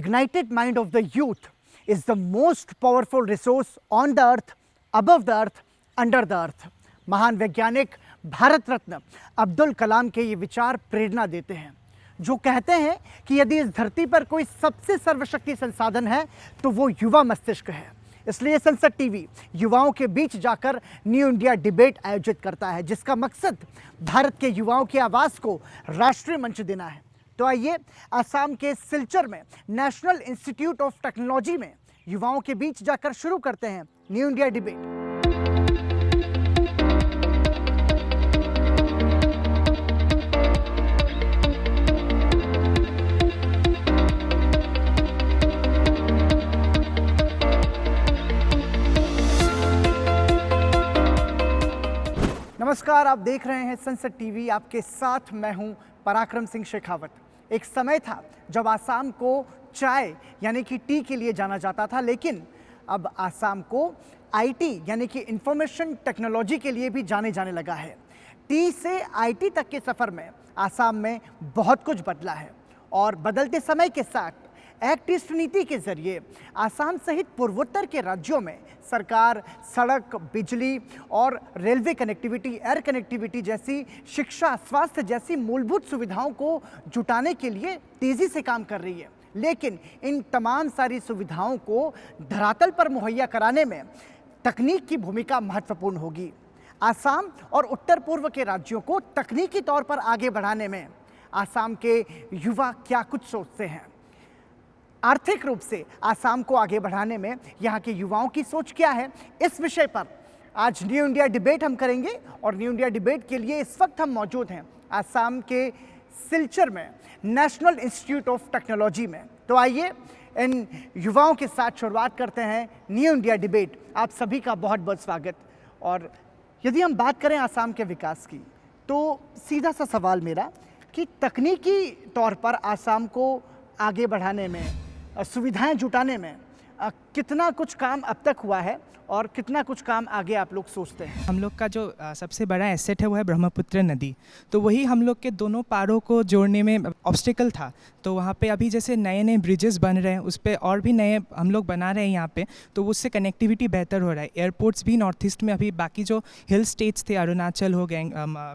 ignited mind of the youth is the most powerful resource on the earth, above the earth, under the earth. महान वैज्ञानिक भारत रत्न अब्दुल कलाम के ये विचार प्रेरणा देते हैं, जो कहते हैं कि यदि इस धरती पर कोई सबसे सर्वशक्ति संसाधन है तो वो युवा मस्तिष्क है। इसलिए संसद टीवी युवाओं के बीच जाकर न्यू इंडिया डिबेट आयोजित करता है, जिसका मकसद भारत के युवाओं की आवाज़ को राष्ट्रीय मंच देना है। तो आइए असम के सिलचर में नेशनल इंस्टीट्यूट ऑफ टेक्नोलॉजी में युवाओं के बीच जाकर शुरू करते हैं न्यू इंडिया डिबेट। नमस्कार, आप देख रहे हैं संसद टीवी। आपके साथ मैं हूं पराक्रम सिंह शेखावत। एक समय था जब आसाम को चाय यानी कि टी के लिए जाना जाता था, लेकिन अब आसाम को आईटी यानी कि इंफॉर्मेशन टेक्नोलॉजी के लिए भी जाने लगा है। टी से आईटी तक के सफ़र में आसाम में बहुत कुछ बदला है और बदलते समय के साथ एक्ट ईस्ट नीति के जरिए आसाम सहित पूर्वोत्तर के राज्यों में सरकार सड़क, बिजली और रेलवे कनेक्टिविटी, एयर कनेक्टिविटी जैसी, शिक्षा, स्वास्थ्य जैसी मूलभूत सुविधाओं को जुटाने के लिए तेज़ी से काम कर रही है। लेकिन इन तमाम सारी सुविधाओं को धरातल पर मुहैया कराने में तकनीक की भूमिका महत्वपूर्ण होगी। आसाम और उत्तर पूर्व के राज्यों को तकनीकी तौर पर आगे बढ़ाने में आसाम के युवा क्या कुछ सोचते हैं, आर्थिक रूप से आसाम को आगे बढ़ाने में यहाँ के युवाओं की सोच क्या है, इस विषय पर आज न्यू इंडिया डिबेट हम करेंगे। और न्यू इंडिया डिबेट के लिए इस वक्त हम मौजूद हैं आसाम के सिलचर में नेशनल इंस्टीट्यूट ऑफ टेक्नोलॉजी में। तो आइए इन युवाओं के साथ शुरुआत करते हैं न्यू इंडिया डिबेट। आप सभी का बहुत बहुत स्वागत। और यदि हम बात करें आसाम के विकास की, तो सीधा सा सवाल मेरा कि तकनीकी तौर पर आसाम को आगे बढ़ाने में, सुविधाएं जुटाने में कितना कुछ काम अब तक हुआ है और कितना कुछ काम आगे आप लोग सोचते हैं? हम लोग का जो सबसे बड़ा एसेट है वो है ब्रह्मपुत्र नदी। तो वही हम लोग के दोनों पारों को जोड़ने में ऑब्स्टिकल था। तो वहाँ पे अभी जैसे नए नए ब्रिजेस बन रहे हैं, उस पर और भी नए हम लोग बना रहे हैं यहाँ पे, तो उससे कनेक्टिविटी बेहतर हो रहा है। एयरपोर्ट्स भी नॉर्थ ईस्ट में, अभी बाकी जो हिल स्टेट्स थे, अरुणाचल हो गए,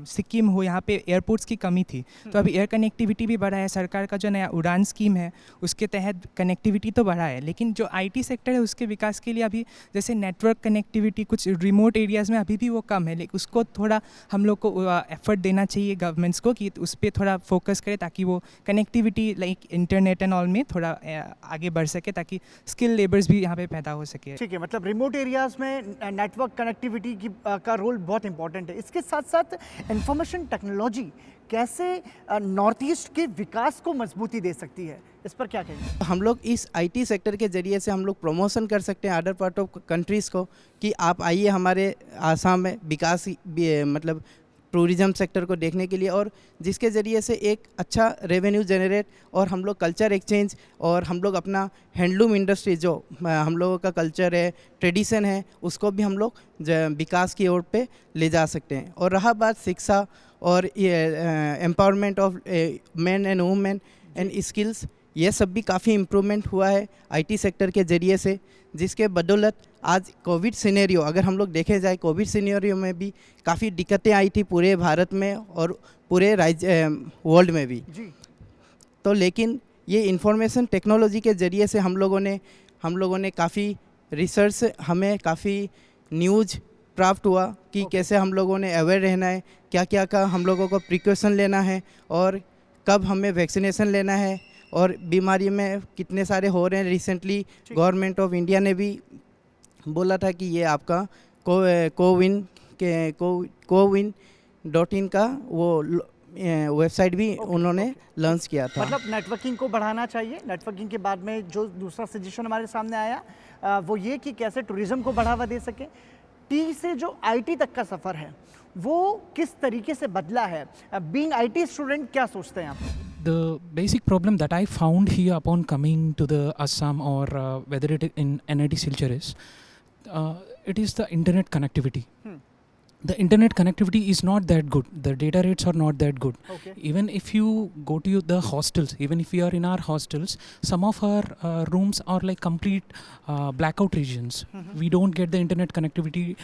सिक्किम हो, यहाँ पे एयरपोर्ट्स की कमी थी, तो अभी एयर कनेक्टिविटी भी बढ़ा है। सरकार का जो नया उड़ान स्कीम है उसके तहत कनेक्टिविटी तो बढ़ा है, लेकिन जो IT सेक्टर है उसके विकास के लिए अभी जैसे नेटवर्क कनेक्टिविटी कुछ रिमोट एरियाज़ में अभी भी वो कम है। लेकिन उसको थोड़ा हम लोग को एफर्ट देना चाहिए गवर्नमेंट्स को कि उस पर थोड़ा फोकस करें, ताकि वो connectivity like internet and all में थोड़ा आगे बढ़ सके, ताकि स्किल लेबर्स भी यहाँ पे पैदा हो सके। ठीक है, मतलब रिमोट एरियाज़ में नेटवर्क कनेक्टिविटी की का रोल बहुत इंपॉर्टेंट है। इसके साथ साथ इंफॉर्मेशन टेक्नोलॉजी कैसे नॉर्थ ईस्ट के विकास को मजबूती दे सकती है, इस पर क्या कहेंगे? हम लोग इस IT सेक्टर के ज़रिए से हम लोग प्रमोशन कर सकते हैं अदर पार्ट ऑफ कंट्रीज़ को कि आप आइए हमारे आसाम में विकास मतलब टूरिज़्म सेक्टर को देखने के लिए, और जिसके ज़रिए से एक अच्छा रेवेन्यू जनरेट, और हम लोग कल्चर एक्सचेंज, और हम लोग अपना हैंडलूम इंडस्ट्री जो हम लोगों का कल्चर है, ट्रेडिशन है, उसको भी हम लोग विकास की ओर पे ले जा सकते हैं। और रहा बात शिक्षा और empowerment of man and women and skills, ये सब भी काफ़ी इम्प्रूवमेंट हुआ है IT सेक्टर के ज़रिए से, जिसके बदौलत आज कोविड सिनेरियो, अगर हम लोग देखे जाए, कोविड सिनेरियो में भी काफ़ी दिक्कतें आई थी पूरे भारत में और पूरे वर्ल्ड में भी जी। तो लेकिन ये इंफॉर्मेशन टेक्नोलॉजी के ज़रिए से हम लोगों ने काफ़ी रिसर्च, हमें काफ़ी न्यूज़ प्राप्त हुआ कि कैसे हम लोगों ने अवेयर रहना है, क्या क्या का हम लोगों को प्रिकॉशन लेना है, और कब हमें वैक्सीनेशन लेना है, और बीमारी में कितने सारे हो रहे हैं। रिसेंटली गवर्नमेंट ऑफ इंडिया ने भी बोला था कि ये आपका कोविन.in का वो वेबसाइट भी उन्होंने लॉन्च किया था। मतलब नेटवर्किंग को बढ़ाना चाहिए। नेटवर्किंग के बाद में जो दूसरा सजेशन हमारे सामने आया वो ये कि कैसे टूरिज्म को बढ़ावा दे सके। टी से जो IT तक का सफ़र है वो किस तरीके से बदला है? बीइंग IT स्टूडेंट क्या सोचते हैं आप? The basic problem that I found here upon coming to the Assam, or whether it is in NIT Silchar, is it is the internet connectivity. the internet connectivity is not that good. The data rates are not that good. Okay. Even if you go to the hostels, even if we are in our hostels, some of our rooms are like complete blackout regions. We don't get the internet connectivity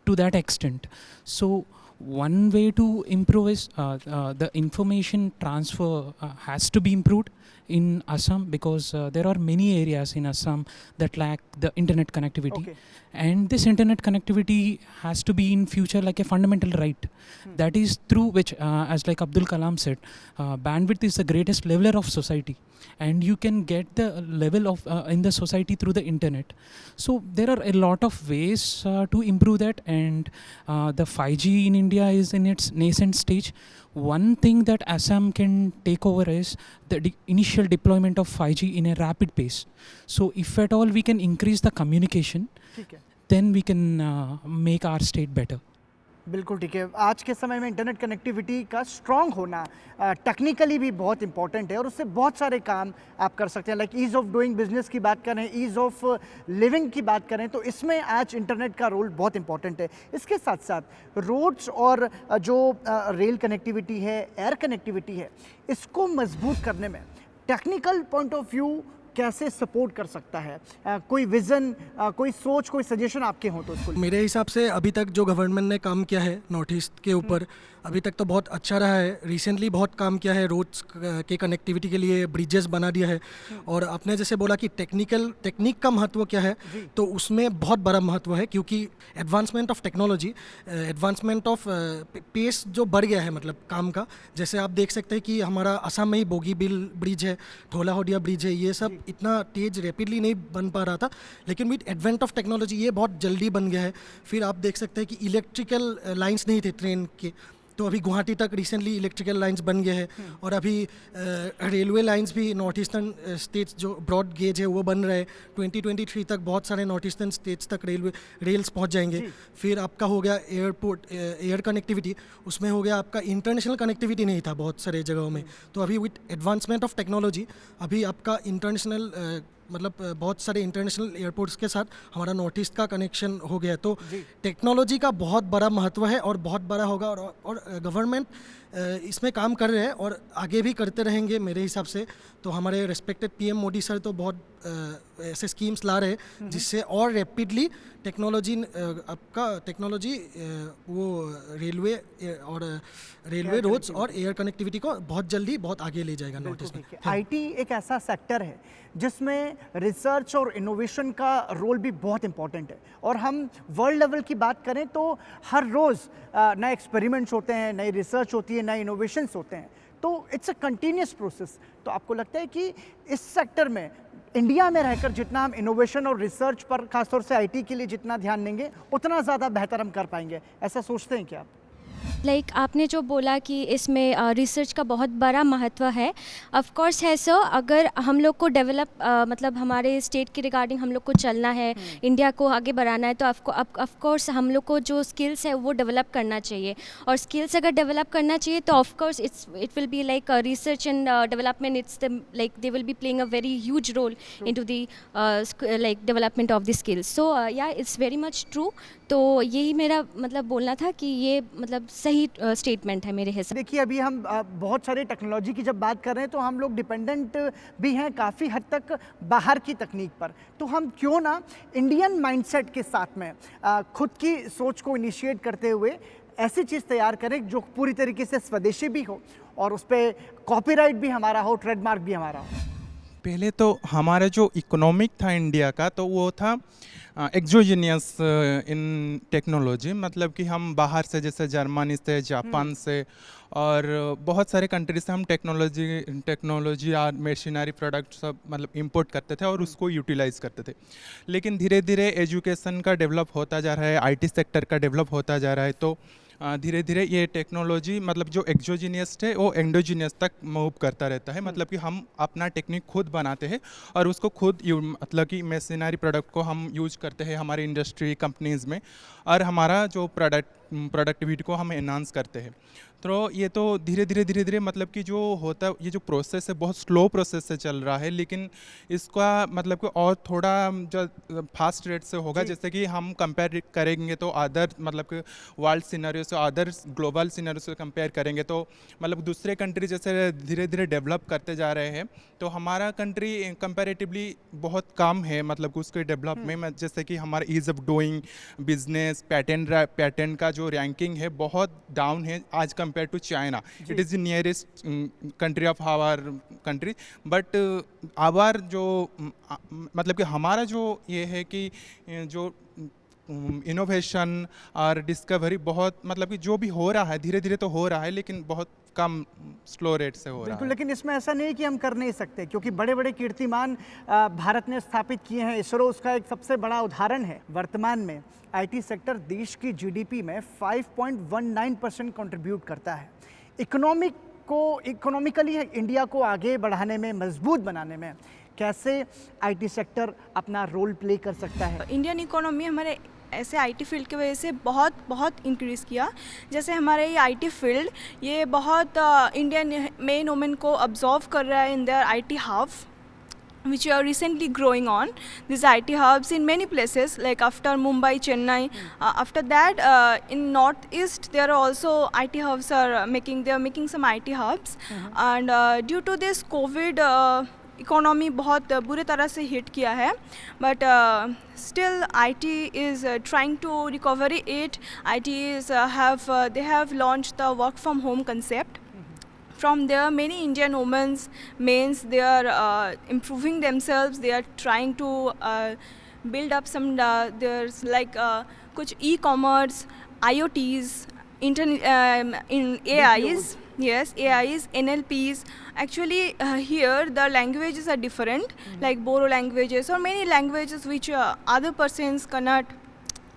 to that extent. So one way to improve is the information transfer has to be improved in Assam, because there are many areas in Assam that lack the internet connectivity. Okay. And this internet connectivity has to be in future like a fundamental right. That is through which, as like Abdul Kalam said, bandwidth is the greatest leveler of society, and you can get the level of in the society through the internet. So there are a lot of ways to improve that, and the 5G in India is in its nascent stage. One thing that Assam can take over is the initial deployment of 5G in a rapid pace. So if at all we can increase the communication, ठीक है, then we can make our state better. बिल्कुल ठीक है। आज के समय में internet connectivity का स्ट्रॉन्ग होना टेक्निकली भी बहुत इंपॉर्टेंट है और उससे बहुत सारे काम आप कर सकते हैं। Like ease of doing business की बात करें, ईज़ ऑफ लिविंग की बात करें, तो इसमें आज इंटरनेट का रोल बहुत इंपॉर्टेंट है। इसके साथ साथ रोड्स और जो रेल कनेक्टिविटी है, एयर कनेक्टिविटी है, इसको मजबूत करने में टेक्निकल पॉइंट ऑफ व्यू कैसे सपोर्ट कर सकता है? कोई विज़न, कोई सोच, कोई सजेशन आपके हों तो उसको। मेरे हिसाब से अभी तक जो गवर्नमेंट ने काम किया है नॉर्थ ईस्ट के ऊपर, अभी तक तो बहुत अच्छा रहा है। रिसेंटली बहुत काम किया है रोड्स के कनेक्टिविटी के लिए, ब्रिजेस बना दिया है। और आपने जैसे बोला कि टेक्निक का महत्व क्या है, तो उसमें बहुत बड़ा महत्व है, क्योंकि advancement of technology, advancement of pace जो बढ़ गया है मतलब काम का। जैसे आप देख सकते हैं कि हमारा असम में ही बोगीबिल ब्रिज है, ढोला होडिया ब्रिज है, ये सब इतना तेज रैपिडली नहीं बन पा रहा था, लेकिन विद एडवेंट ऑफ टेक्नोलॉजी ये बहुत जल्दी बन गया है। फिर आप देख सकते हैं कि इलेक्ट्रिकल लाइंस नहीं थे ट्रेन के, तो अभी गुवाहाटी तक रिसेंटली इलेक्ट्रिकल लाइंस बन गए हैं। और अभी रेलवे लाइंस भी नॉर्थ ईस्टर्न स्टेट्स जो ब्रॉड गेज है वो बन रहे हैं। 2023 तक बहुत सारे नॉर्थ ईस्टर्न स्टेट्स तक रेल्स पहुंच जाएंगे। फिर आपका हो गया एयरपोर्ट, एयर कनेक्टिविटी, उसमें हो गया आपका इंटरनेशनल कनेक्टिविटी नहीं था बहुत सारे जगहों में। तो अभी विद एडवांसमेंट ऑफ टेक्नोलॉजी अभी आपका इंटरनेशनल मतलब बहुत सारे इंटरनेशनल एयरपोर्ट्स के साथ हमारा नॉर्थ ईस्ट का कनेक्शन हो गया। तो टेक्नोलॉजी का बहुत बड़ा महत्व है और बहुत बड़ा होगा, और गवर्नमेंट इसमें काम कर रहे हैं और आगे भी करते रहेंगे मेरे हिसाब से। तो हमारे रेस्पेक्टेड पीएम मोदी सर तो बहुत ऐसे स्कीम्स ला रहे हैं जिससे और रैपिडली टेक्नोलॉजी वो रेलवे और रेलवे रोड्स और एयर कनेक्टिविटी को बहुत जल्दी बहुत आगे ले जाएगा नॉर्थ ईस्ट में। आईटी एक ऐसा सेक्टर है जिसमें रिसर्च और इनोवेशन का रोल भी बहुत इंपॉर्टेंट है, और हम वर्ल्ड लेवल की बात करें तो हर रोज़ नए एक्सपेरिमेंट्स होते हैं, नई रिसर्च होती है, नए इनोवेशंस होते हैं। तो इट्स अ कंटिन्यूस प्रोसेस। तो आपको लगता है कि इस सेक्टर में इंडिया में रहकर जितना हम इनोवेशन और रिसर्च पर, खासतौर से आईटी के लिए जितना ध्यान देंगे, उतना ज़्यादा बेहतर हम कर पाएंगे, ऐसा सोचते हैं क्या आप? लाइक आपने जो बोला कि इसमें रिसर्च का बहुत बड़ा महत्व है, ऑफ कोर्स है सर। अगर हम लोग को डेवलप मतलब हमारे स्टेट के रिगार्डिंग हम लोग को चलना है, इंडिया को आगे बढ़ाना है, तो ऑफ कोर्स हम लोग को जो स्किल्स है वो डेवलप करना चाहिए। और स्किल्स अगर डेवलप करना चाहिए तो of course it will be like research and development, it's the like they will be playing a very huge role into the like development of the skills. So yeah it's very much true. तो यही मेरा मतलब बोलना था कि ये मतलब सही स्टेटमेंट है मेरे हिसाब। देखिए, अभी हम बहुत सारे टेक्नोलॉजी की जब बात कर रहे हैं तो हम लोग डिपेंडेंट भी हैं काफ़ी हद तक बाहर की तकनीक पर। तो हम क्यों ना इंडियन माइंडसेट के साथ में खुद की सोच को इनिशिएट करते हुए ऐसी चीज़ तैयार करें जो पूरी तरीके से स्वदेशी भी हो और उस पर कॉपीराइट भी हमारा हो, ट्रेडमार्क भी हमारा हो। पहले तो हमारा जो इकोनॉमिक था इंडिया का, तो वो था एक्सोजीनियस इन टेक्नोलॉजी, मतलब कि हम बाहर से जैसे जर्मनी से, जापान से और बहुत सारे कंट्रीज से हम टेक्नोलॉजी और मशीनरी प्रोडक्ट सब मतलब इंपोर्ट करते थे और उसको यूटिलाइज करते थे। लेकिन धीरे धीरे एजुकेशन का डेवलप होता जा रहा है, आईटी सेक्टर का डेवलप होता जा रहा है, तो धीरे धीरे ये टेक्नोलॉजी मतलब जो एक्सोजीनियस है वो एंडोजीनियस तक मूव करता रहता है। मतलब कि हम अपना टेक्निक खुद बनाते हैं और उसको खुद मतलब कि मशीनरी प्रोडक्ट को हम यूज करते हैं हमारी इंडस्ट्री कंपनीज़ में, और हमारा जो प्रोडक्टिविटी को हम एनहांस करते हैं। तो ये तो धीरे धीरे मतलब कि जो होता है, ये जो प्रोसेस है बहुत स्लो प्रोसेस से चल रहा है, लेकिन इसका मतलब कि और थोड़ा जो फास्ट रेट से होगा, जैसे कि हम कंपेयर करेंगे तो अदर मतलब कि वर्ल्ड सिनेरियो से, अदर ग्लोबल सिनेरियो से कंपेयर करेंगे तो मतलब दूसरे कंट्री जैसे धीरे धीरे डेवलप करते जा रहे हैं, तो हमारा कंट्री कंपैरेटिवली बहुत कम है मतलब कि उसके डेवलपमेंट में। जैसे कि हमारा ease of doing business, patent का जो रैंकिंग है बहुत डाउन है आज compare to China. It is the nearest country of our country, but our जो मतलब कि हमारा जो ये है कि जो इनोवेशन और डिस्कवरी बहुत मतलब कि जो भी हो रहा है धीरे धीरे तो हो रहा है, लेकिन बहुत कम स्लो रेट से हो रहा बिल्कुल, है। लेकिन इसमें ऐसा नहीं है कि हम कर नहीं सकते, क्योंकि बड़े बड़े कीर्तिमान भारत ने स्थापित किए हैं। इसरो उसका एक सबसे बड़ा उदाहरण है। वर्तमान में आईटी सेक्टर देश की जीडीपी में 5.19% कंट्रीब्यूट करता है। इकोनॉमिकली इंडिया को आगे बढ़ाने में, मजबूत बनाने में कैसे आईटी सेक्टर अपना रोल प्ले कर सकता है? इंडियन इकोनॉमी हमारे ऐसे आईटी फील्ड की वजह से बहुत इंक्रीज़ किया। जैसे हमारे ये आईटी फील्ड ये बहुत इंडियन मेन वुमेन को अब्जॉर्व कर रहा है in their IT hub which are recently growing on these IT hubs in many places, like after Mumbai, Chennai. After that, in Northeast, there are also IT hubs they are making some IT hubs. And due to this COVID, economy बहुत बुरे तरह से hit किया है, but still IT is trying to recover it. IT is they have launched the work from home concept. From there, many Indian men they are improving themselves. They are trying to build up some there's like kuch e-commerce, IoTs, in AIs. Yes, AIs, NLPs. Actually, here the languages are different, like Boro languages or many languages which other persons cannot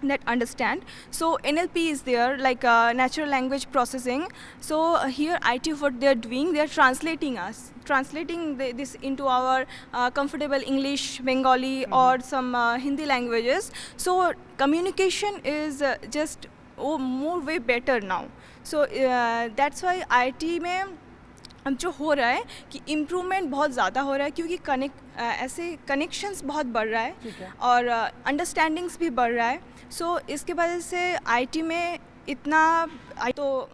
that understand. So NLP is there, like natural language processing. So here IT, what they are doing, they are translating this into our comfortable English, Bengali or some Hindi languages. So communication is just more way better now. So that's why IT में अब जो हो रहा है कि improvement बहुत ज़्यादा हो रहा है, क्योंकि ऐसे कनेक्शंस बहुत बढ़ रहा है और अंडरस्टैंडिंग्स भी बढ़ रहा है। सो इसके वजह से आईटी में इतना तो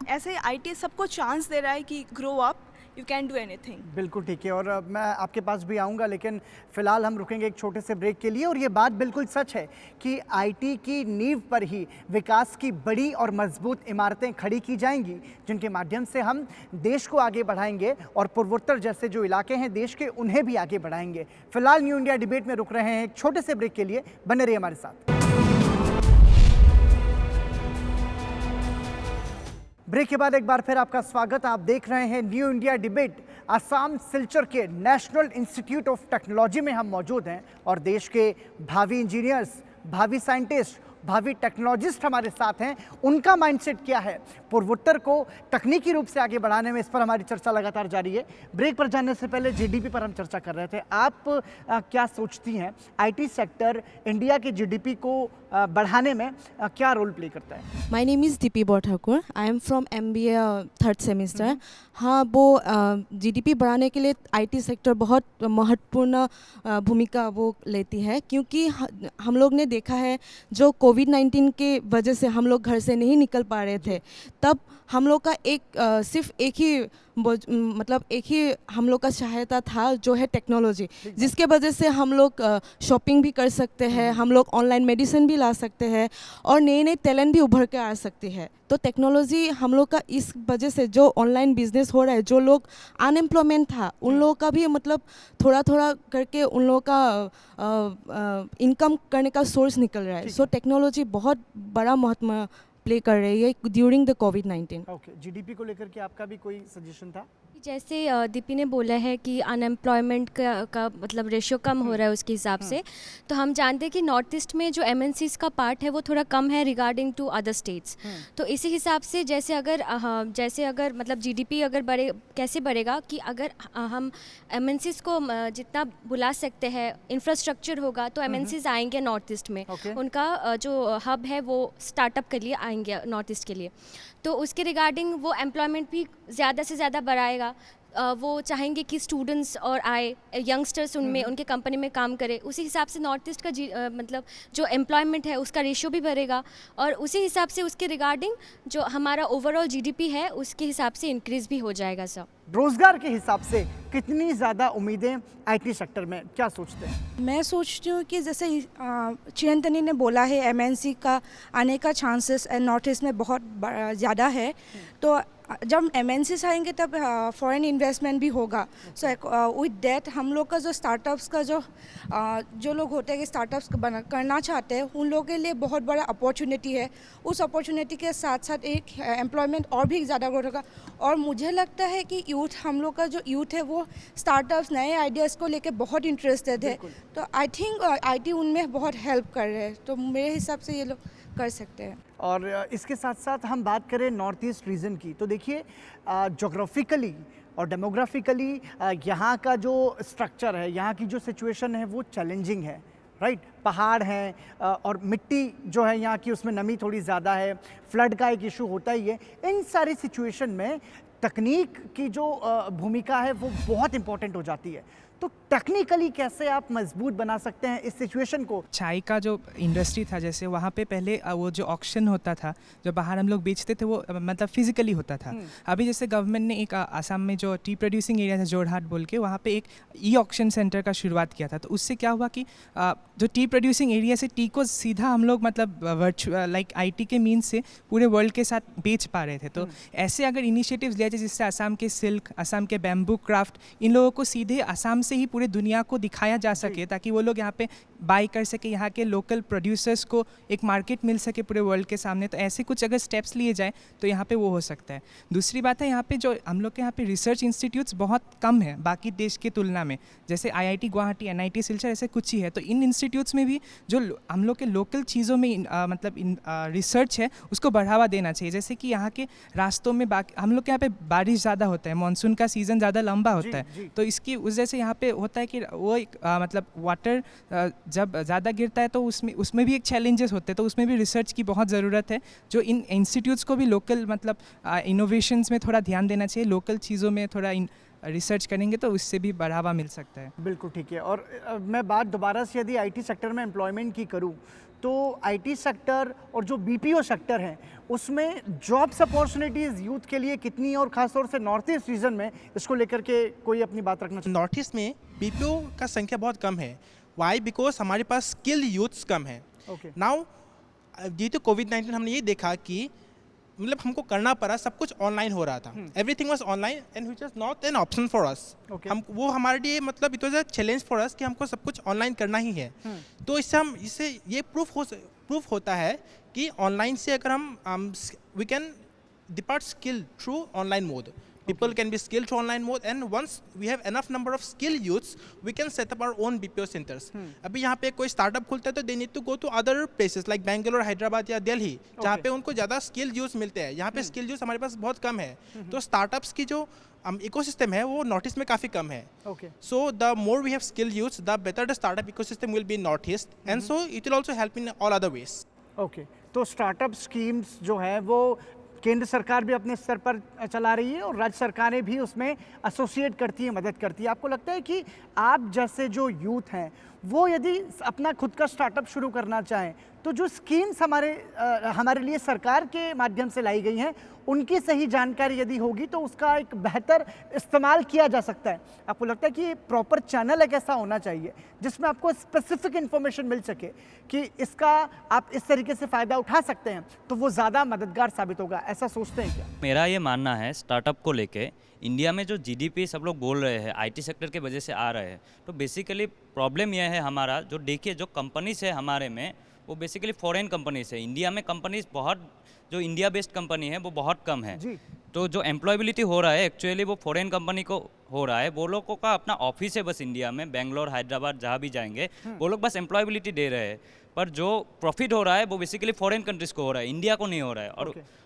ऐसे आईटी सबको चांस दे रहा है कि grow up, you can do anything. बिल्कुल ठीक है, और मैं आपके पास भी आऊँगा, लेकिन फ़िलहाल हम रुकेंगे एक छोटे से ब्रेक के लिए। और ये बात बिल्कुल सच है कि आईटी की नींव पर ही विकास की बड़ी और मजबूत इमारतें खड़ी की जाएंगी, जिनके माध्यम से हम देश को आगे बढ़ाएंगे और पूर्वोत्तर जैसे जो इलाके हैं देश के, उन्हें भी आगे बढ़ाएंगे। फिलहाल न्यू इंडिया डिबेट में रुक रहे हैं एक छोटे से ब्रेक के लिए, बने रहिए हमारे साथ। ब्रेक के बाद एक बार फिर आपका स्वागत। आप देख रहे हैं new India debate. Assam Silchar के नेशनल इंस्टीट्यूट ऑफ टेक्नोलॉजी में हम मौजूद हैं और देश के भावी इंजीनियर्स, भावी साइंटिस्ट, भावी टेक्नोलॉजिस्ट हमारे साथ हैं। उनका माइंडसेट क्या है पूर्वोत्तर को तकनीकी रूप से आगे बढ़ाने में, इस पर हमारी चर्चा लगातार जारी है। ब्रेक पर जाने से पहले जीडीपी पर हम चर्चा कर रहे थे। आप क्या सोचती हैं, आईटी सेक्टर इंडिया के जीडीपी को बढ़ाने में क्या रोल प्ले करता है? My name is Deepi Thakur, I am from MBA 3rd semester. हाँ, वो जीडीपी बढ़ाने के लिए आईटी सेक्टर बहुत महत्वपूर्ण भूमिका वो लेती है, क्योंकि हम लोग ने देखा है जो कोविड-19 के वजह से हम लोग घर से नहीं निकल पा रहे थे, तब हम लोग का सिर्फ एक ही हम लोग का सहायता था जो है टेक्नोलॉजी, जिसके वजह से हम लोग शॉपिंग भी कर सकते हैं, हम लोग ऑनलाइन मेडिसिन भी ला सकते हैं और नए नए टैलेंट भी उभर के आ सकती है। तो टेक्नोलॉजी हम लोग का इस वजह से जो ऑनलाइन बिजनेस हो रहा है, जो लोग अनएम्प्लॉयमेंट था उन लोगों का भी मतलब थोड़ा थोड़ा करके उन लोगों का इनकम करने का सोर्स निकल रहा है। सो टेक्नोलॉजी बहुत बड़ा महत्व प्ले कर रही है during the covid. Okay, GDP को लेकर के आपका भी कोई सजेशन था? जैसे दीपी ने बोला है कि अनएम्प्लॉयमेंट का मतलब रेशियो कम हो रहा है उसके हिसाब से, तो हम जानते हैं कि नॉर्थ ईस्ट में जो एमएनसीज का पार्ट है वो थोड़ा कम है रिगार्डिंग टू अदर स्टेट्स। तो इसी हिसाब से जैसे अगर मतलब जीडीपी अगर कैसे बढ़ेगा कि अगर हम एमएनसीज को जितना बुला सकते हैं, इंफ्रास्ट्रक्चर होगा तो एमएनसीज आएंगे नॉर्थ ईस्ट में। उनका जो हब है वो स्टार्टअप के लिए आएंगे नॉर्थ ईस्ट के लिए, तो उसके रिगार्डिंग वो एम्प्लॉयमेंट भी ज़्यादा से ज़्यादा बढ़ाएगा। वो चाहेंगे कि स्टूडेंट्स और आए, यंगस्टर्स उनमें उनके कंपनी में काम करे। उसी हिसाब से नॉर्थ ईस्ट का मतलब जो एम्प्लॉयमेंट है उसका रेशियो भी बढ़ेगा, और उसी हिसाब से उसके रिगार्डिंग जो हमारा ओवरऑल जीडीपी है उसके हिसाब से इंक्रीज़ भी हो जाएगा सर। रोजगार के हिसाब से कितनी ज़्यादा उम्मीदें आईटी सेक्टर में, क्या सोचते हैं? मैं सोचती हूँ कि जैसे चिरंतनी ने बोला है एमएनसी का आने का चांसेस नॉर्थ ईस्ट में बहुत ज़्यादा है, तो जब एमएनसीज आएंगे तब फॉरेन इन्वेस्टमेंट भी होगा। सो विद दैट हम लोग का जो स्टार्टअप्स का जो लोग होते हैं कि स्टार्टअप्स करना चाहते हैं उन लोगों के लिए बहुत बड़ा अपॉर्चुनिटी है। उस अपॉर्चुनिटी के साथ साथ एक एम्प्लॉयमेंट और भी ज़्यादा ग्रोथ होगा। और मुझे लगता है कि हम लोग का जो यूथ है वो स्टार्टअप्स, नए आइडियाज़ को लेकर बहुत इंटरेस्टेड है, तो आई थिंक आईटी उनमें बहुत हेल्प कर रहे हैं, तो मेरे हिसाब से ये लोग कर सकते हैं। और इसके साथ साथ हम बात करें नॉर्थ ईस्ट रीजन की, तो देखिए जोग्राफिकली और डेमोग्राफिकली यहाँ का जो स्ट्रक्चर है, यहाँ की जो सिचुएशन है वो चैलेंजिंग है, राइट? पहाड़ हैं और मिट्टी जो है यहाँ की उसमें नमी थोड़ी ज़्यादा है, फ्लड का एक इशू होता ही है। इन सारी सिचुएशन में तकनीक की जो भूमिका है वो बहुत इंपॉर्टेंट हो जाती है। तो टेक्निकली कैसे आप मजबूत बना सकते हैं इस सिचुएशन को? चाय का जो इंडस्ट्री था, जैसे वहाँ पे पहले वो जो ऑक्शन होता था, जो बाहर हम लोग बेचते थे, वो मतलब फिजिकली होता था। अभी जैसे गवर्नमेंट ने एक आसाम में जो टी प्रोड्यूसिंग एरिया था जोरहाट बोल के, वहाँ पे एक ई ऑक्शन सेंटर का शुरुआत किया था। तो उससे क्या हुआ कि जो टी प्रोड्यूसिंग एरिया से टी को सीधा हम लोग मतलब लाइक IT के मीन्स से पूरे वर्ल्ड के साथ बेच पा रहे थे। तो ऐसे अगर इनिशिएटिव्स लिया जाए जिससे आसाम के सिल्क, आसाम के बैम्बू क्राफ्ट, इन लोगों को सीधे आसाम से ही पूरे दुनिया को दिखाया जा सके, ताकि वो लोग यहाँ पे बाई कर सके, यहाँ के लोकल प्रोड्यूसर्स को एक मार्केट मिल सके पूरे वर्ल्ड के सामने। तो ऐसे कुछ अगर स्टेप्स लिए जाए तो यहाँ पे वो हो सकता है। दूसरी बात है, यहाँ पे जो हम लोग के यहाँ पे रिसर्च इंस्टीट्यूट्स बहुत कम है बाकी देश की तुलना में। जैसे IIT गुवाहाटी, NIT सिलचर, ऐसे कुछ ही है। तो इन इंस्टीट्यूट्स में भी जो हम लोग के लोकल चीज़ों में मतलब रिसर्च है उसको बढ़ावा देना चाहिए। जैसे कि यहाँ के रास्तों में हम लोग के यहाँ पे बारिश ज़्यादा होता है, मानसून का सीज़न ज़्यादा लंबा होता है, तो इसकी वजह से यहाँ पे होता है कि वो एक मतलब वाटर जब ज़्यादा गिरता है तो उसमें भी एक चैलेंजेस होते हैं। तो उसमें भी रिसर्च की बहुत ज़रूरत है। जो इन इंस्टीट्यूट्स को भी लोकल मतलब इनोवेशंस में थोड़ा ध्यान देना चाहिए, लोकल चीज़ों में थोड़ा रिसर्च करेंगे तो उससे भी बढ़ावा मिल सकता है। बिल्कुल ठीक है। और मैं बात दोबारा से यदि IT सेक्टर में एम्प्लॉयमेंट की करूँ, तो IT सेक्टर और जो BPO सेक्टर है उसमें जॉब्स अपॉर्चुनिटीज़ यूथ के लिए कितनी, और ख़ासतौर से नॉर्थ ईस्ट रीजन में इसको लेकर के कोई अपनी बात रखना चाहिए? नॉर्थ ईस्ट में BPO का संख्या बहुत कम है। वाई? बिकॉज हमारे पास स्किल्ड यूथ्स कम है। नाउ ड्यू टू कोविड-19 हमने ये देखा कि मतलब हमको करना पड़ा, सब कुछ ऑनलाइन हो रहा था। Everything was online and which was not an option for us. हम वो हमारे लिए मतलब it was a challenge for us कि हमको सब कुछ ऑनलाइन करना ही है। तो इससे ये प्रूफ होता है कि ऑनलाइन से अगर हम we can depart skill through online mode. People can be skilled through online mode, and once we have enough number of skilled youths, we can set up our own BPO centers. अभी यहाँ पे कोई startup खुलता है तो they need to go to other places like Bangalore, Hyderabad या दिल्ली, जहाँ पे उनको ज़्यादा skilled youths मिलते हैं। यहाँ पे skilled youths हमारे पास बहुत कम है। तो स्टार्टअप्स की जो इकोसिस्टम है वो नॉर्थ ईस्ट में काफ़ी कम है। So the more we have skilled youths, the better the startup ecosystem will be in North East, and so it will also help in all other ways. Okay, तो startup schemes जो है वो केंद्र सरकार भी अपने स्तर पर चला रही है और राज्य सरकारें भी उसमें एसोसिएट करती हैं, मदद करती है। आपको लगता है कि आप जैसे जो यूथ हैं वो यदि अपना खुद का स्टार्टअप शुरू करना चाहें तो जो स्कीम्स हमारे लिए सरकार के माध्यम से लाई गई हैं उनकी सही जानकारी यदि होगी तो उसका एक बेहतर इस्तेमाल किया जा सकता है? आपको लगता है कि प्रॉपर चैनल एक ऐसा होना चाहिए जिसमें आपको स्पेसिफिक इन्फॉर्मेशन मिल सके कि इसका आप इस तरीके से फ़ायदा उठा सकते हैं, तो वो ज़्यादा मददगार साबित होगा, ऐसा सोचते हैं क्या? मेरा ये मानना है स्टार्टअप को लेके इंडिया में जो GDP सब लोग बोल रहे हैं IT सेक्टर के वजह से आ रहे हैं, तो बेसिकली प्रॉब्लम यह है हमारा जो देखिए जो कंपनीज है हमारे में वो बेसिकली फॉरेन कंपनीज है। इंडिया में कंपनीज बहुत जो इंडिया बेस्ड कंपनी है वो बहुत कम है। तो जो एम्प्लॉयबिलिटी हो रहा है एक्चुअली वो फॉरेन कंपनी को हो रहा है। वो लोगों का अपना ऑफिस है बस इंडिया में, बेंगलोर, हैदराबाद, जहाँ भी जाएंगे वो लोग बस एम्प्लॉयबिलिटी दे रहे हैं, पर जो प्रॉफिट हो रहा है वो बेसिकली फॉरेन कंट्रीज़ को हो रहा है, इंडिया को नहीं हो रहा है।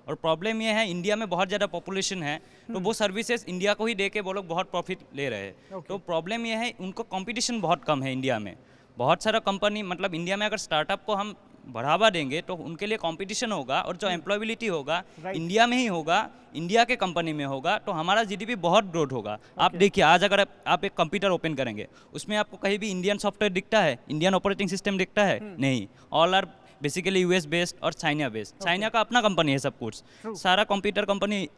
और प्रॉब्लम ये है इंडिया में बहुत ज़्यादा पॉपुलेशन है, तो वो सर्विसेज इंडिया को ही दे के वो लोग बहुत प्रॉफिट ले रहे हैं। तो प्रॉब्लम ये है उनको कंपटीशन बहुत कम है इंडिया में। बहुत सारा कंपनी मतलब इंडिया में अगर स्टार्टअप को हम बढ़ावा देंगे तो उनके लिए कंपटीशन होगा, और जो एम्प्लॉयबिलिटी होगा इंडिया में ही होगा, इंडिया के कंपनी में होगा, तो हमारा जीडीपी बहुत ग्रोथ होगा। आप देखिए आज अगर आप एक कंप्यूटर ओपन करेंगे उसमें आपको कहीं भी इंडियन सॉफ्टवेयर दिखता है, इंडियन ऑपरेटिंग सिस्टम दिखता है? नहीं, all are basically US based और चाइना बेस्ड। चाइना का अपना कंपनी है सब कुछ, सारा कंप्यूटर कंपनी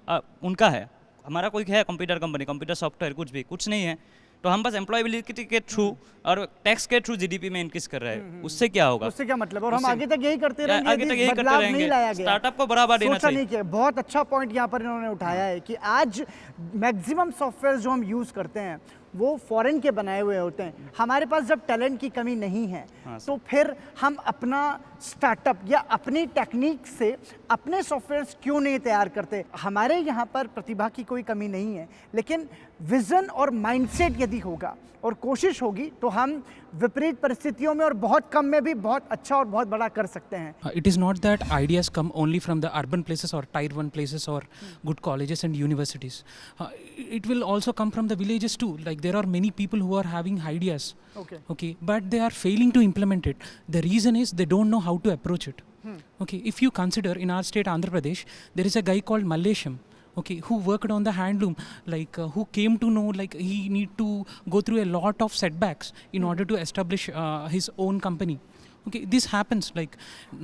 उनका है, हमारा कोई है कंप्यूटर कंपनी, कंप्यूटर सॉफ्टवेयर कुछ नहीं है। तो हम बस एम्प्लॉयबिलिटी के थ्रू और टैक्स के थ्रू जीडीपी में इंक्रीज कर रहे हैं, उससे क्या होगा? उससे क्या मतलब? और हम आगे तक यही करते रहेंगे, आगे तक यही करते रहेंगे, स्टार्टअप को बढ़ावा देना चाहिए। नहीं किया। बहुत अच्छा पॉइंट यहाँ पर इन्होंने उठाया है कि आज मैक्सिमम सॉफ्टवेयर जो हम यूज़ करते हैं वो फॉरेन के बनाए हुए होते हैं। हमारे पास जब टैलेंट की कमी नहीं है तो फिर हम अपना स्टार्टअप या अपनी टेक्निक से अपने सॉफ्टवेयर्स क्यों नहीं तैयार करते? हमारे यहाँ पर प्रतिभा की कोई कमी नहीं है, लेकिन विज़न और माइंडसेट यदि होगा और कोशिश होगी तो हम विपरीत परिस्थितियों में और बहुत कम में भी बहुत अच्छा और बहुत बड़ा कर सकते हैं। It is not that ideas come only from the urban places or tier 1 places or good colleges and universities. It will also come from the villages too. Like there are many people who are having ideas, okay, but they are failing to implement it. The reason is they don't know how to approach it. Okay, if you consider in our state Andhra Pradesh, there is a guy called Mallesham, okay, who worked on the handloom, like who came to know like he need to go through a lot of setbacks in order to establish his own company. Okay, this happens like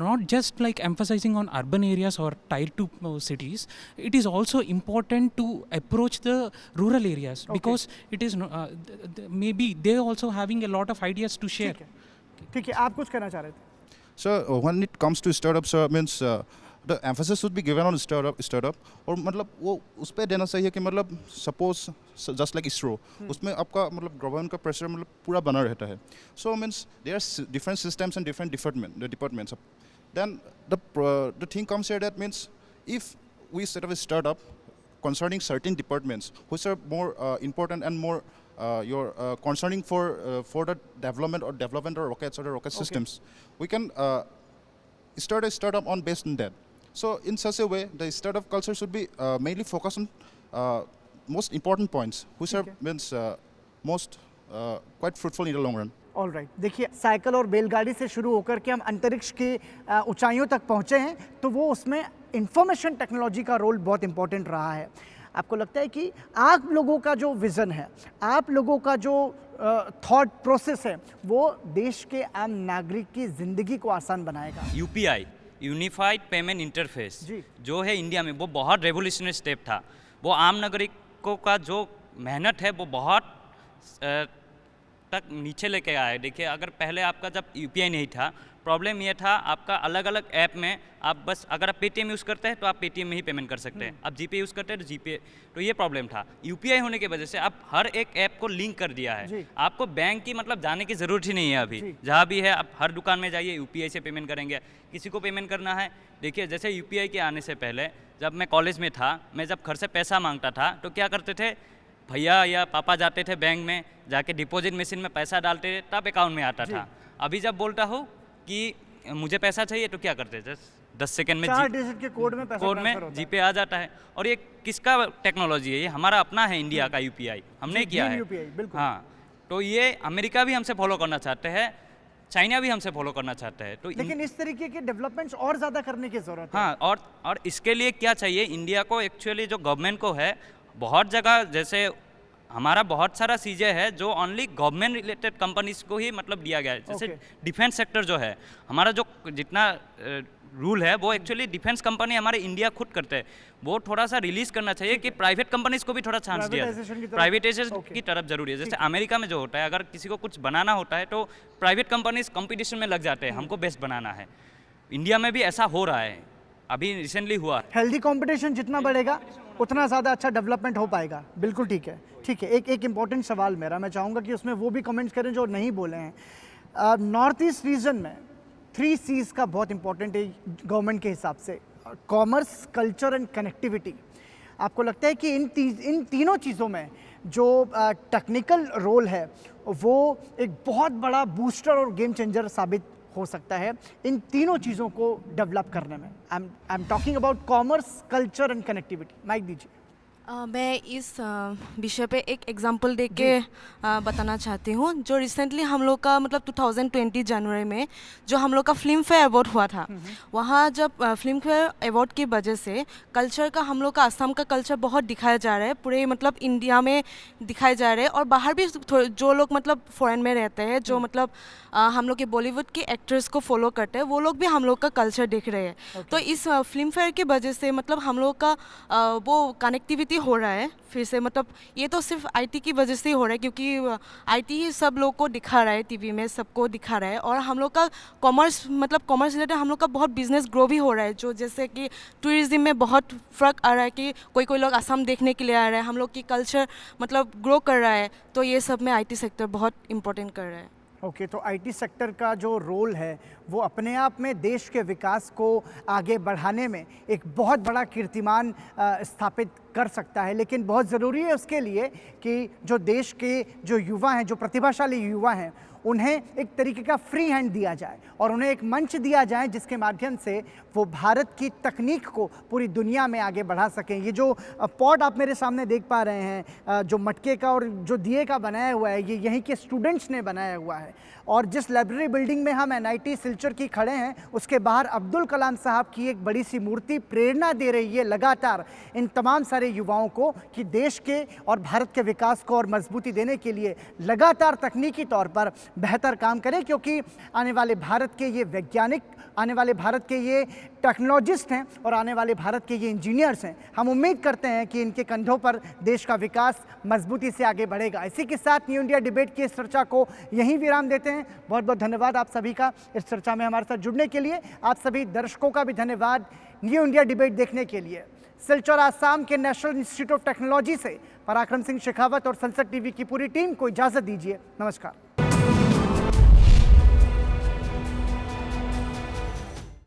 not just like emphasizing on urban areas or tier 2 cities. It is also important to approach the rural areas because it is maybe they also having a lot of ideas to share. ठीक है, आप कुछ कहना चाह रहे थे? So when it comes to startups, means the emphasis should be given on startup और मतलब वो उस पर देना चाहिए कि मतलब सपोज जस्ट लाइक इसरो, उसमें आपका मतलब गवर्नमेंट का प्रेशर मतलब पूरा बना रहता है। So means there are different systems and different departments. Then the thing comes here that means if we set up a startup concerning certain departments which are more important and more concerning for the development of rockets or the rocket systems, we can start a startup on based on that. So in such a way, the startup culture should be mainly focused on most important points, which are means most quite fruitful in the long run. All right, देखिए cycle और बैलगाड़ी से शुरू होकर के हम अंतरिक्ष की ऊंचाइयों तक पहुंचे हैं, तो वो उसमें इंफॉर्मेशन टेक्नोलॉजी का रोल बहुत इंपॉर्टेंट रहा है। आपको लगता है कि आप लोगों का जो विज़न है, आप लोगों का जो थॉट प्रोसेस है, वो देश के आम नागरिक की ज़िंदगी को आसान बनाएगा? यूपीआई, यूनिफाइड पेमेंट इंटरफेस जो है इंडिया में, वो बहुत रेवोल्यूशनरी स्टेप था। वो आम नागरिकों का जो मेहनत है वो बहुत तक नीचे लेके आया है। देखिए अगर पहले आपका जब यूपीआई नहीं था, प्रॉब्लम ये था आपका अलग अलग ऐप में आप बस अगर आप पेटीएम यूज़ करते हैं तो आप पेटीएम में ही पेमेंट कर सकते हैं, आप जीपे यूज़ करते हैं तो जीपे, तो ये प्रॉब्लम था। यूपीआई होने की वजह से आप हर एक ऐप को लिंक कर दिया है, आपको बैंक की मतलब जाने की ज़रूरत ही नहीं है। अभी जहाँ भी है आप हर दुकान में जाइए यूपीआई से पेमेंट करेंगे। किसी को पेमेंट करना है, देखिए जैसे यूपीआई के आने से पहले जब मैं कॉलेज में था, मैं जब घर से पैसा मांगता था तो क्या करते थे, भैया या पापा जाते थे बैंक में, जाके डिपॉजिट मशीन में पैसा डालते थे, तब अकाउंट में आता था। अभी जब बोलता हूँ कि मुझे पैसा चाहिए तो क्या करते थे, 10 सेकंड में 4 डिजिट के कोड में पैसा जीपे आ जाता है। और ये किसका टेक्नोलॉजी है? ये हमारा अपना है, इंडिया का यूपीआई हमने किया है। हाँ, तो ये अमेरिका भी हमसे फॉलो करना चाहते हैं, चाइना भी हमसे फॉलो करना चाहता है। तो लेकिन इस तरीके के डेवलपमेंट्स और ज़्यादा करने की ज़रूरत है। हाँ, और इसके लिए क्या चाहिए इंडिया को? एक्चुअली जो गवर्नमेंट को है, बहुत जगह जैसे हमारा बहुत सारा चीज़ें है जो ओनली गवर्नमेंट रिलेटेड कंपनीज को ही मतलब दिया गया है। जैसे डिफेंस सेक्टर जो है हमारा, जो जितना रूल है वो एक्चुअली डिफेंस कंपनी हमारे इंडिया खुद करते हैं, वो थोड़ा सा रिलीज करना चाहिए कि प्राइवेट कंपनीज को भी थोड़ा चांस दिया जाए। प्राइवेटाइजेशन की तरफ जरूरी है। जैसे अमेरिका में जो होता है, अगर किसी को कुछ बनाना होता है तो प्राइवेट कंपनीज कंपटीशन में लग जाते हैं, हमको बेस्ट बनाना है। इंडिया में भी ऐसा हो रहा है, अभी रिसेंटली हुआ। हेल्दी कंपटीशन जितना बढ़ेगा उतना ज़्यादा अच्छा डेवलपमेंट हो पाएगा। बिल्कुल ठीक है, ठीक है। एक इम्पॉर्टेंट सवाल मेरा, मैं चाहूँगा कि उसमें वो भी कमेंट्स करें जो नहीं बोले हैं। नॉर्थ ईस्ट रीजन में 3 C's का बहुत इंपॉर्टेंट है गवर्नमेंट के हिसाब से, कॉमर्स, कल्चर एंड कनेक्टिविटी। आपको लगता है कि इन तीनों चीज़ों में जो टेक्निकल रोल है वो एक बहुत बड़ा बूस्टर और गेम चेंजर साबित हो सकता है इन तीनों चीज़ों को डेवलप करने में? I am talking about commerce, culture and connectivity. Mic दीजिए। मैं इस विषय पे एक एग्जांपल दे के बताना चाहती हूँ। जो रिसेंटली हम लोग का मतलब 2020 जनवरी में जो हम लोग का फिल्म फेयर अवार्ड हुआ था, वहाँ जब फिल्म फेयर अवार्ड की वजह से कल्चर का हम लोग का असम का कल्चर बहुत दिखाया जा रहा है, पूरे मतलब इंडिया में दिखाए जा रहे हैं और बाहर भी जो लोग मतलब फॉरेन में रहते हैं, जो मतलब हम लोग के बॉलीवुड के एक्टर्स को फॉलो करते हैं, वो लोग भी हम लोग का कल्चर देख रहे हैं। तो इस फिल्म फेयर की वजह से मतलब हम लोग का वो कनेक्टिविटी हो रहा है फिर से। मतलब ये तो सिर्फ आईटी की वजह से ही हो रहा है, क्योंकि आईटी ही सब लोग को दिखा रहा है, टीवी में सबको दिखा रहा है। और हम लोग का कॉमर्स मतलब कॉमर्स रिलेटेड हम लोग का बहुत बिजनेस ग्रो भी हो रहा है, जो जैसे कि टूरिज्म में बहुत फ़र्क आ रहा है कि कोई लोग असम देखने के लिए आ रहा है, हम लोग की कल्चर मतलब ग्रो कर रहा है। तो ये सब में आईटी सेक्टर बहुत इंपॉर्टेंट कर रहा है। ओके, तो आईटी सेक्टर का जो रोल है वो अपने आप में देश के विकास को आगे बढ़ाने में एक बहुत बड़ा कीर्तिमान स्थापित कर सकता है, लेकिन बहुत ज़रूरी है उसके लिए कि जो देश के जो युवा हैं, जो प्रतिभाशाली युवा हैं, उन्हें एक तरीके का फ्री हैंड दिया जाए और उन्हें एक मंच दिया जाए जिसके माध्यम से वो भारत की तकनीक को पूरी दुनिया में आगे बढ़ा सकें। ये जो पॉट आप मेरे सामने देख पा रहे हैं, जो मटके का और जो दिए का बनाया हुआ है, ये यहीं के स्टूडेंट्स ने बनाया हुआ है। और जिस लाइब्रेरी बिल्डिंग में हम NIT सिलचर की खड़े हैं, उसके बाहर अब्दुल कलाम साहब की एक बड़ी सी मूर्ति प्रेरणा दे रही है लगातार इन तमाम सारे युवाओं को कि देश के और भारत के विकास को और मजबूती देने के लिए लगातार तकनीकी तौर पर बेहतर काम करें, क्योंकि आने वाले भारत के ये वैज्ञानिक, आने वाले भारत के ये टेक्नोलॉजिस्ट हैं और आने वाले भारत के ये इंजीनियर्स हैं। हम उम्मीद करते हैं कि इनके कंधों पर देश का विकास मजबूती से आगे बढ़ेगा। इसी के साथ न्यू इंडिया डिबेट की इस चर्चा को यहीं विराम देते हैं। बहुत बहुत धन्यवाद आप सभी का इस चर्चा में हमारे साथ जुड़ने के लिए। आप सभी दर्शकों का भी धन्यवाद न्यू इंडिया डिबेट देखने के लिए। सिलचर आसाम के नेशनल इंस्टीट्यूट ऑफ टेक्नोलॉजी से पराक्रम सिंह शेखावत और संसद टीवी की पूरी टीम को इजाज़त दीजिए। नमस्कार।